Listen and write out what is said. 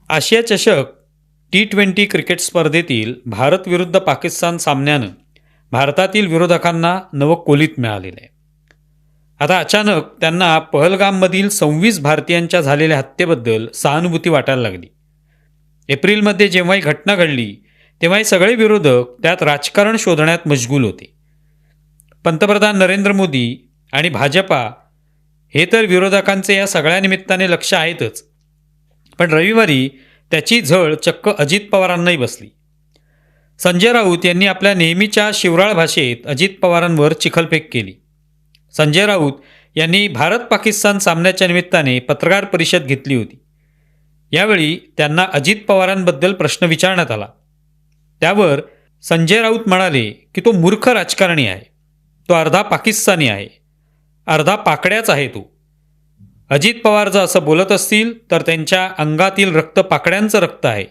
आशिया चषक T20 cricket स्पर्धेतील भारत विरुद्ध पाकिस्तान सामन्यानं भारतातील विरोधकांना नवं कोलीत मिळालेलं आहे. आता अचानक त्यांना पहलगाममधील 26 भारतीयांच्या झालेल्या हत्येबद्दल सहानुभूती वाटायला लागली. एप्रिलमध्ये जेव्हा ही घटना घडली तेव्हा हे सगळे विरोधक त्यात राजकारण शोधण्यात मशगूल होते. पंतप्रधान नरेंद्र मोदी आणि भाजपा हे तर विरोधकांचे या सगळ्या निमित्ताने लक्ष आहेतच, पण रविवारी त्याची झळ चक्क अजित पवारांनाही बसली. संजय राऊत यांनी आपल्या नेहमीच्या शिवराळ भाषेत अजित पवारांवर चिखलफेक केली. संजय राऊत यांनी भारत पाकिस्तान सामन्याच्या निमित्ताने पत्रकार परिषद घेतली होती. यावेळी त्यांना अजित पवारांबद्दल प्रश्न विचारण्यात आला. त्यावर संजय राऊत म्हणाले की तो मूर्ख राजकारणी आहे, तो अर्धा पाकिस्तानी आहे, अर्धा पाकड्याच आहे तो. अजित पवार जर असं बोलत असतील तर त्यांच्या अंगातील रक्त पाकड्यांचं रक्त आहे.